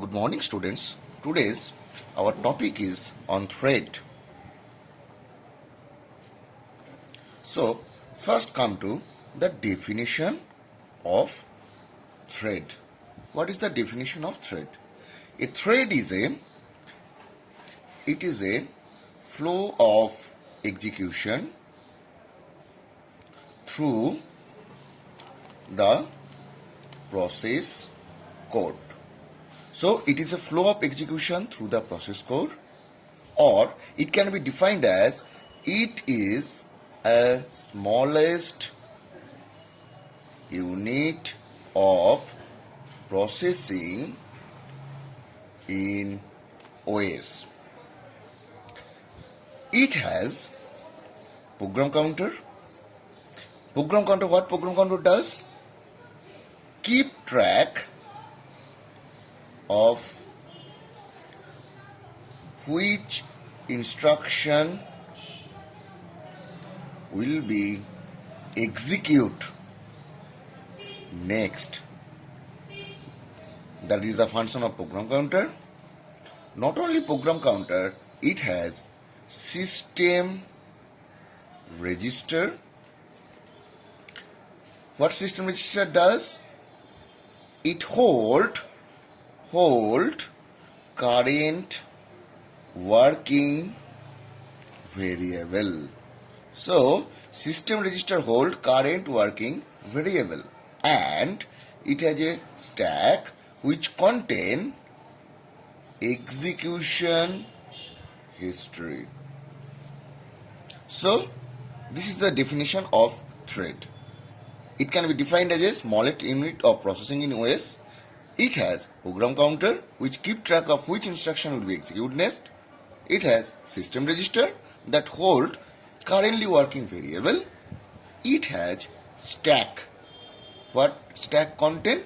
Good morning, students. Today's our topic is on thread. So, first come to the definition of thread. What is the definition of thread? A thread is a flow of execution through the process code. So it is a flow of execution through the process code, or it can be defined as it is a smallest unit of processing in OS. It has program counter. Program counter, what program counter does? Keep track of which instruction will be execute next. That is the function of program counter. Not only program counter, it has system register. What system register does? It hold current working variable. So system register hold current working variable, and it has a stack which contain execution history. So this is the definition of thread. It can be defined as a smallest unit of processing in OS. It has program counter which keep track of which instruction will be executed next. It has system register that hold currently working variable. It has stack. What stack contain?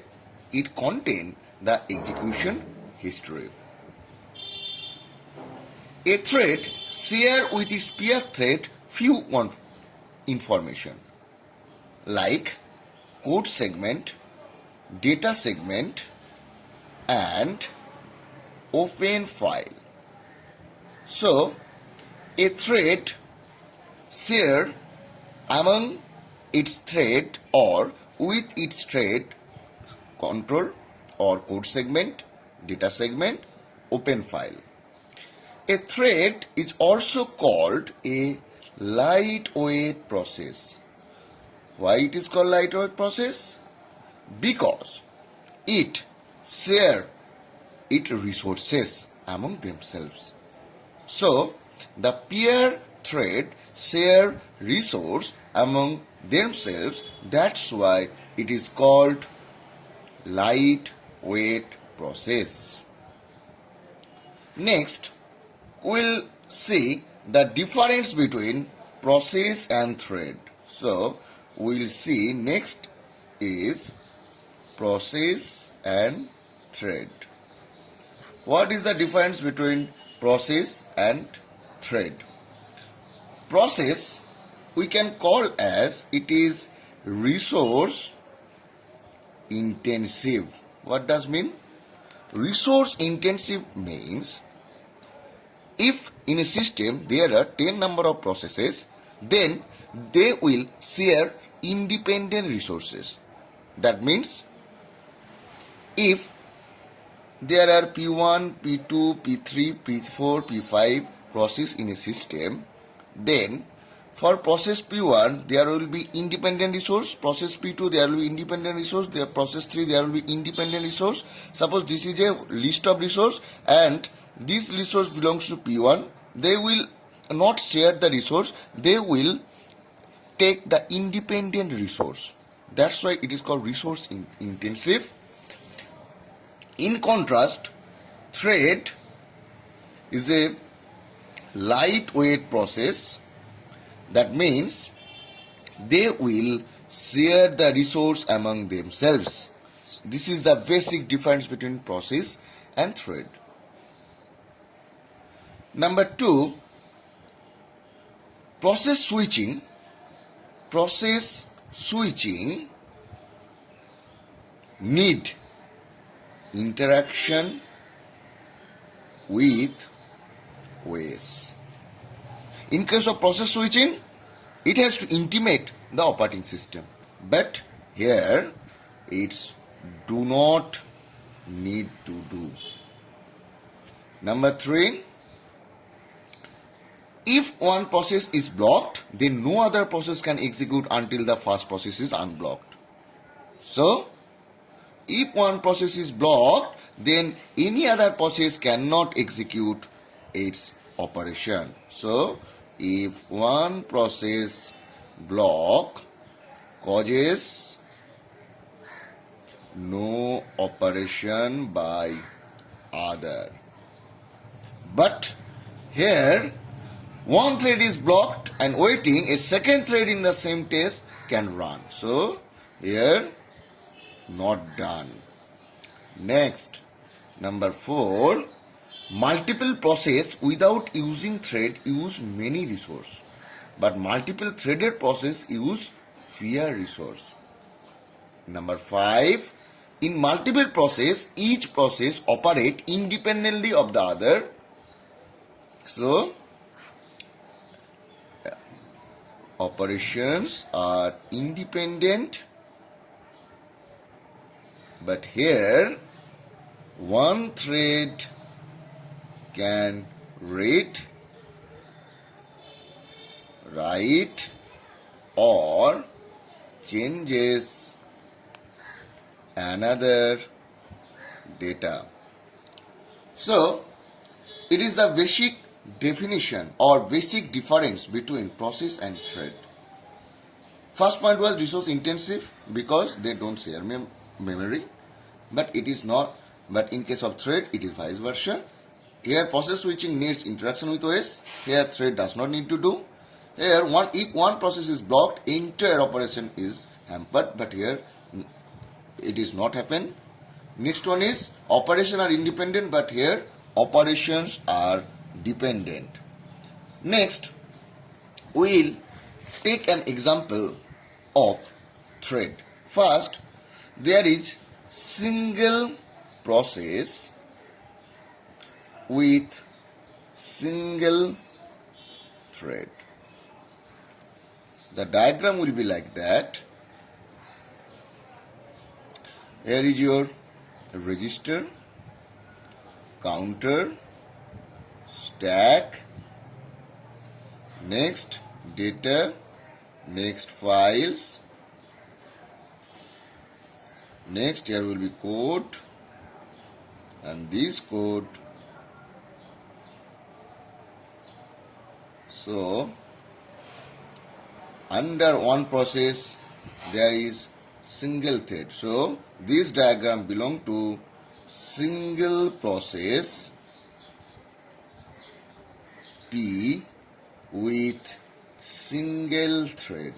It contain the execution history. A thread share with its peer thread few information like code segment, data segment, and open file. So a thread share among its thread or with its thread control or code segment, data segment, open file. A thread is also called a lightweight process. Why it is called lightweight process? Because it share its resources among themselves. So the peer thread share resource among themselves. That's why it is called lightweight process. Next, we'll see the difference between process and thread. So we'll see next is process and thread. What is the difference between process and thread? Process we can call as it is resource intensive. What does mean? Resource intensive means if in a system there are 10 number of processes, then they will share independent resources. That means if there are P1, P2, P3, P4, P5 process in a system, then for process P1 there will be independent resource, process P2 there will be independent resource, there process 3 there will be independent resource. Suppose this is a list of resource and this resource belongs to P1, they will not share the resource, they will take the independent resource. That's why it is called resource intensive. In contrast, thread is a lightweight process. That means they will share the resource among themselves. This is the basic difference between process and thread. Number 2, process switching. Process switching need interaction with OS. In case of process switching, it has to intimate the operating system. But here, it's do not need to do. Number 3, if one process is blocked, then no other process can execute until the first process is unblocked. So, if one process is blocked, then any other process cannot execute its operation. So, if one process block causes no operation by other. But here, one thread is blocked and waiting, a second thread in the same test can run. So, here, not done. Next, number 4, multiple process without using thread use many resource, but multiple threaded process use fewer resource. Number 5, in multiple process, each process operate independently of the other. So, operations are independent, but here one thread can read, write, or changes another data. So, it is the basic definition or basic difference between process and thread. First point was resource intensive because they don't share memory, but it is not. But in case of thread, it is vice versa. Here, process switching needs interaction with OS. Here, thread does not need to do. Here, if one process is blocked, entire operation is hampered. But here, it is not happen. Next one is operation are independent, but here operations are dependent. Next, we'll take an example of thread. First, there is single process with single thread. The diagram will be like that. Here is your register, counter, stack, next data, next files, next here will be code, and this code. So, under one process there is single thread. So, this diagram belongs to single process P with single thread.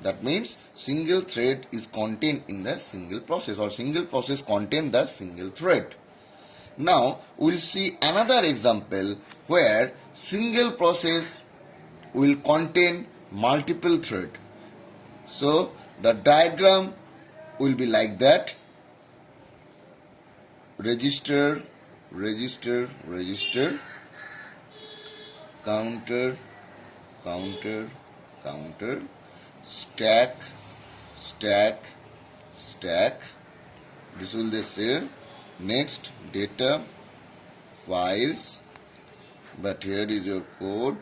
That means single thread is contained in the single process, or single process contain the single thread. Now we'll see another example where single process will contain multiple thread. So the diagram will be like that. Register, register, register, counter, counter, counter, stack, stack, stack. This will they say. Next, data, files, but here is your code.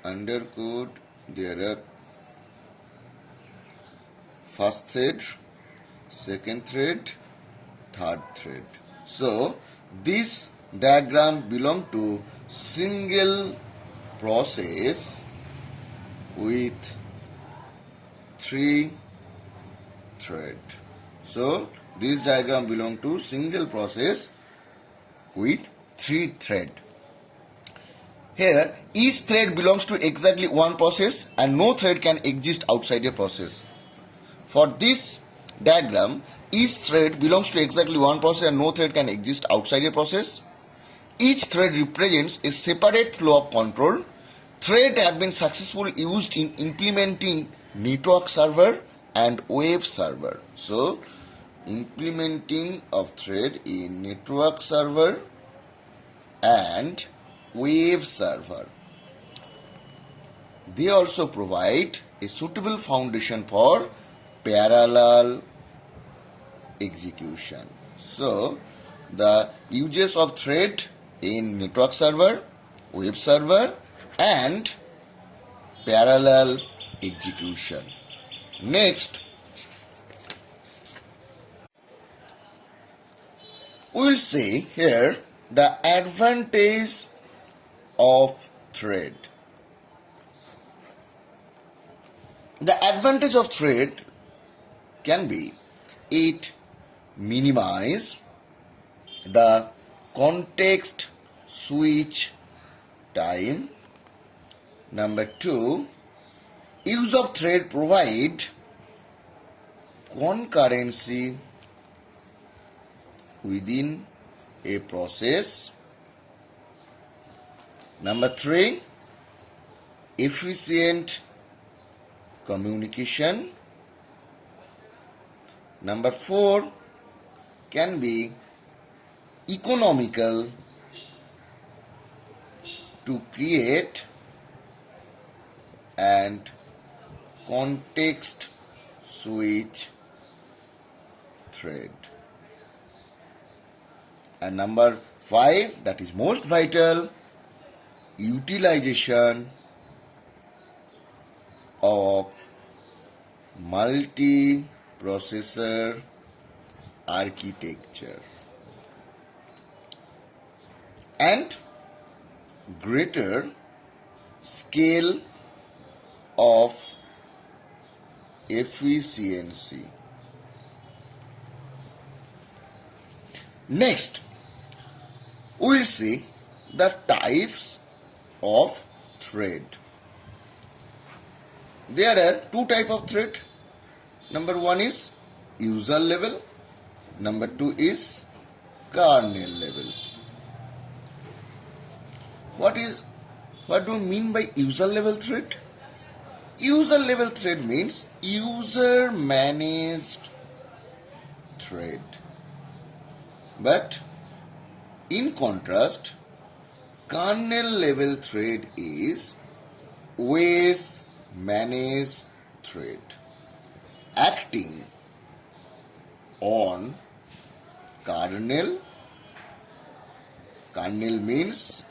Under code, there are first thread, second thread, third thread. So, this diagram belongs to single process with 3 thread. So, this diagram belongs to single process with 3 thread. Here, each thread belongs to exactly one process and no thread can exist outside a process. For this diagram, each thread belongs to exactly one process and no thread can exist outside a process. Each thread represents a separate flow of control. Thread have been successfully used in implementing network server and web server. So, implementing of thread in network server and web server. They also provide a suitable foundation for parallel execution. So, the uses of thread in network server, web server and parallel execution. Next, we will see here the advantage of thread. The advantage of thread can be it minimize the context switch time. Number 2, use of thread provide concurrency within a process. Number 3, efficient communication. Number 4, can be economical to create and context switch thread. And number 5, that is most vital, utilization of multi-processor architecture and greater scale of efficiency. Next, we will see the types of thread. There are two types of thread. Number 1 is user level. Number 2 is kernel level. What do you mean by user level thread? User level thread means user managed thread. But in contrast, kernel level thread is OS managed thread acting on kernel. Kernel means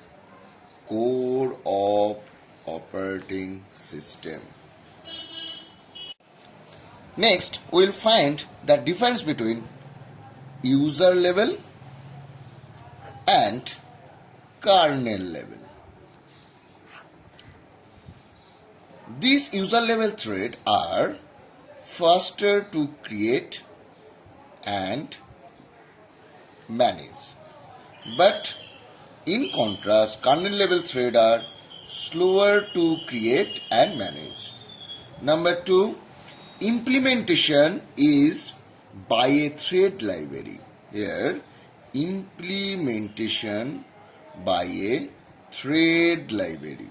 core of operating system. Next, we will find the difference between user level and kernel level. These user level threads are faster to create and manage. But in contrast, kernel level threads are slower to create and manage. Number 2, implementation is by a thread library. Here, implementation by a thread library.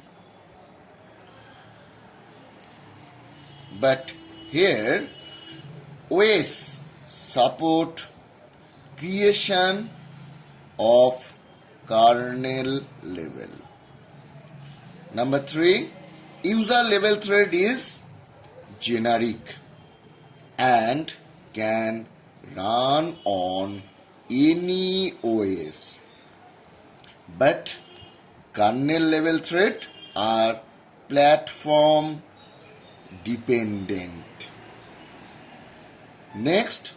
But here, OS support creation of kernel level. Number 3, user level thread is generic and can run on any OS. But kernel level thread are platform dependent. Next,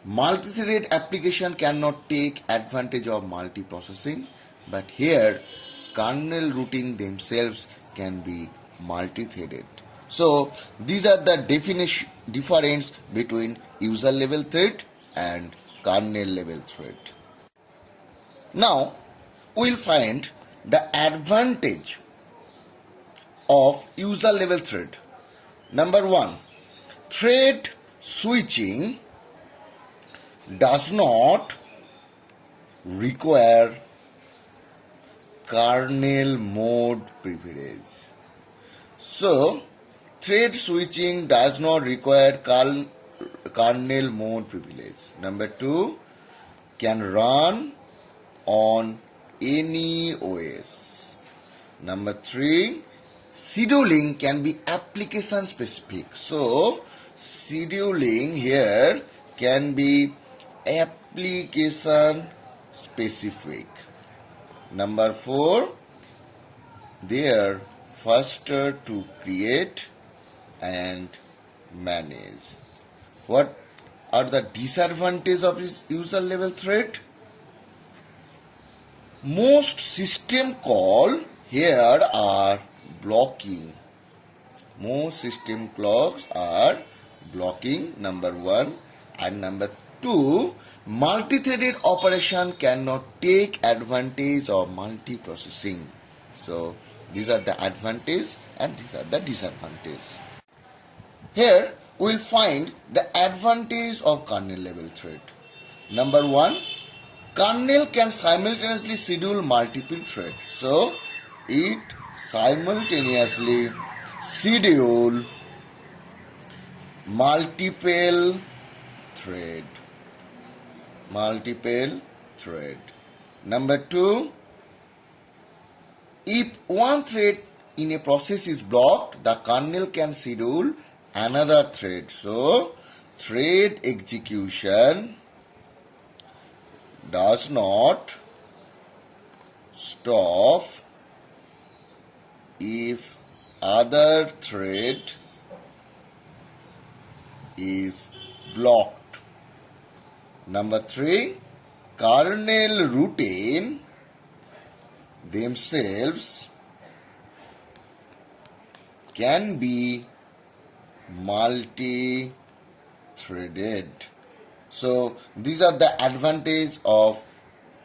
multi-thread application cannot take advantage of multiprocessing, but here kernel routing themselves can be multi-threaded. So these are the difference between user level thread and kernel level thread. Now we will find the advantage of user level thread. Number 1, thread switching does not require kernel mode privilege. So, thread switching does not require kernel mode privilege. Number 2, can run on any OS. Number 3, scheduling can be application specific. So scheduling here can be application specific. Number 4, they are faster to create and manage. What are the disadvantages of this user level thread? Most system call here are blocking. Most system calls are blocking, number 1. And number 2, multi-threaded operation cannot take advantage of multiprocessing. So these are the advantages and these are the disadvantages. Here we will find the advantage of kernel level thread. Number 1, kernel can simultaneously schedule multiple threads. So it simultaneously schedule multiple thread. Number 2, if one thread in a process is blocked, the kernel can schedule another thread. So thread execution does not stop if other thread is blocked. Number 3, kernel routine themselves can be multi-threaded. So these are the advantages of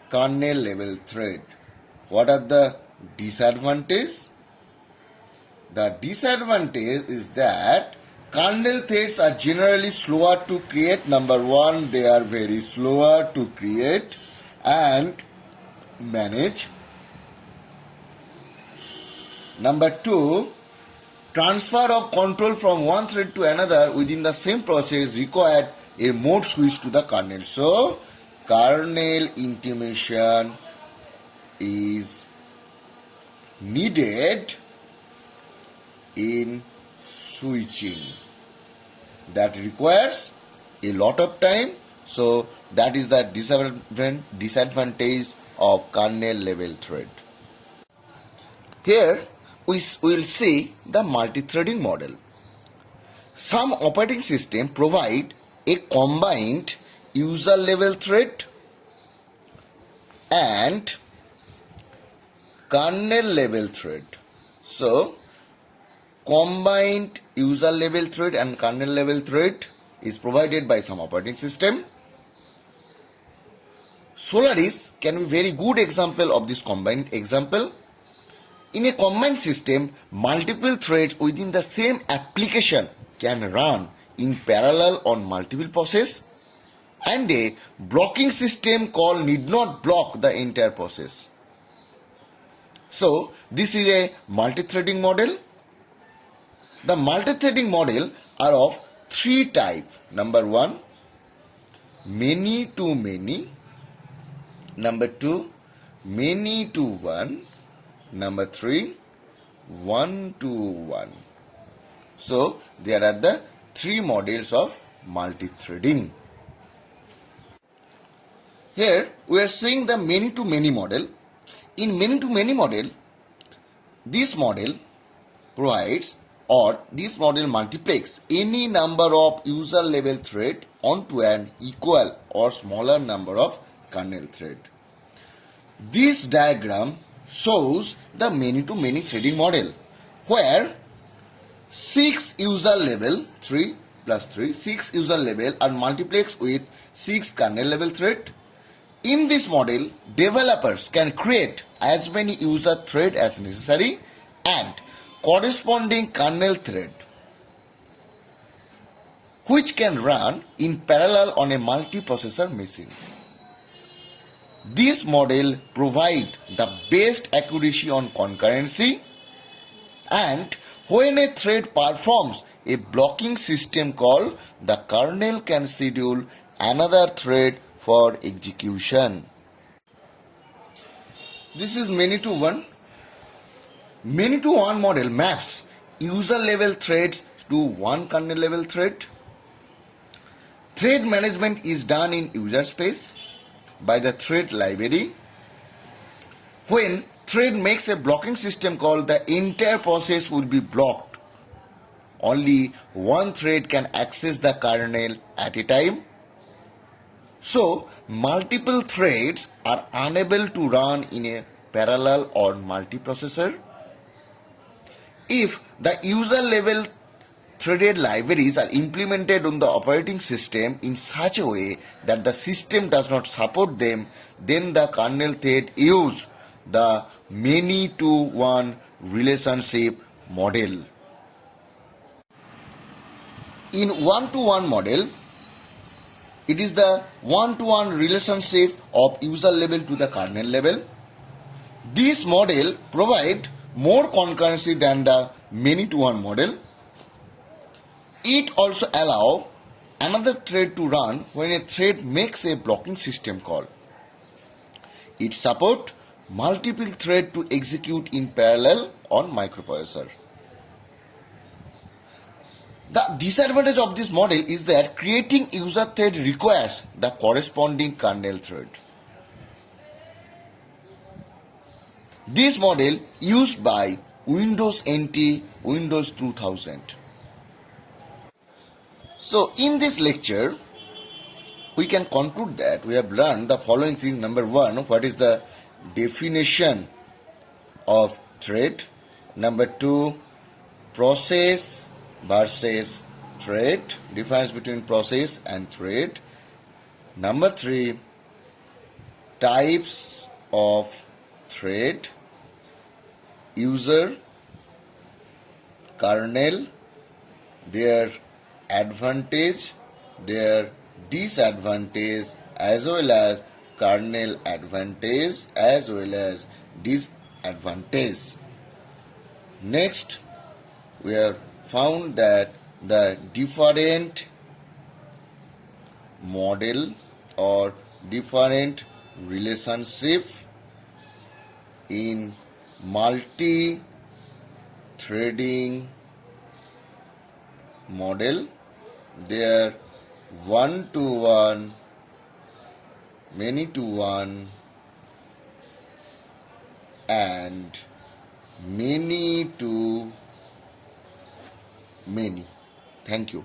kernel level thread. What are the disadvantages? The disadvantage is that kernel threads are generally slower to create. Number 1, they are very slower to create and manage. Number 2, transfer of control from one thread to another within the same process required a mode switch to the kernel. So kernel intimation is needed in switching. That requires a lot of time. So that is the disadvantage of kernel level thread. Here we will see the multi-threading model. Some operating systems provide a combined user level thread and kernel level thread. So combined user level thread and kernel level thread is provided by some operating system. Solaris can be very good example of this combined example. In a combined system, multiple threads within the same application can run in parallel on multiple processes, and a blocking system call need not block the entire process. So this is a multi-threading model. The multi-threading model are of 3 types. Number 1, many to many. Number 2, many to one. Number 3, one to one. So there are the 3 models of multi-threading. Here we are seeing the many to many model. In many to many model, this model provides, or this model multiplies any number of user level thread onto an equal or smaller number of kernel thread. This diagram shows the many to many threading model, where 6 user level 3 plus 3, 6 user level are multiplexed with 6 kernel level thread. In this model, developers can create as many user thread as necessary and corresponding kernel thread, which can run in parallel on a multiprocessor machine. This model provides the best accuracy on concurrency, and When a thread performs a blocking system call, the kernel can schedule another thread for execution. This is many-to-one. Many-to-one model maps user-level threads to one kernel-level thread. Thread management is done in user space by the thread library. When thread makes a blocking system call, the entire process will be blocked. Only one thread can access the kernel at a time. So, multiple threads are unable to run in a parallel or multiprocessor. If the user level threaded libraries are implemented on the operating system in such a way that the system does not support them, then the kernel thread use the many-to-one relationship model. In one-to-one model, it is the one-to-one relationship of user level to the kernel level. This model provides more concurrency than the many-to-one model. It also allows another thread to run when a thread makes a blocking system call. It supports multiple threads to execute in parallel on microprocessor. The disadvantage of this model is that creating user thread requires the corresponding kernel thread. This model used by Windows NT, Windows 2000. So in this lecture, we can conclude that we have learned the following things. Number one, what is the definition of thread? Number two, process versus thread, difference between process and thread. Number three, types of thread, user, kernel, their advantage, their disadvantage, as well as kernel advantage as well as disadvantage. Next, we have found that the different model or different relationship in multi-threading model, there one-to-one, many-to-one, and many-to-many. Thank you.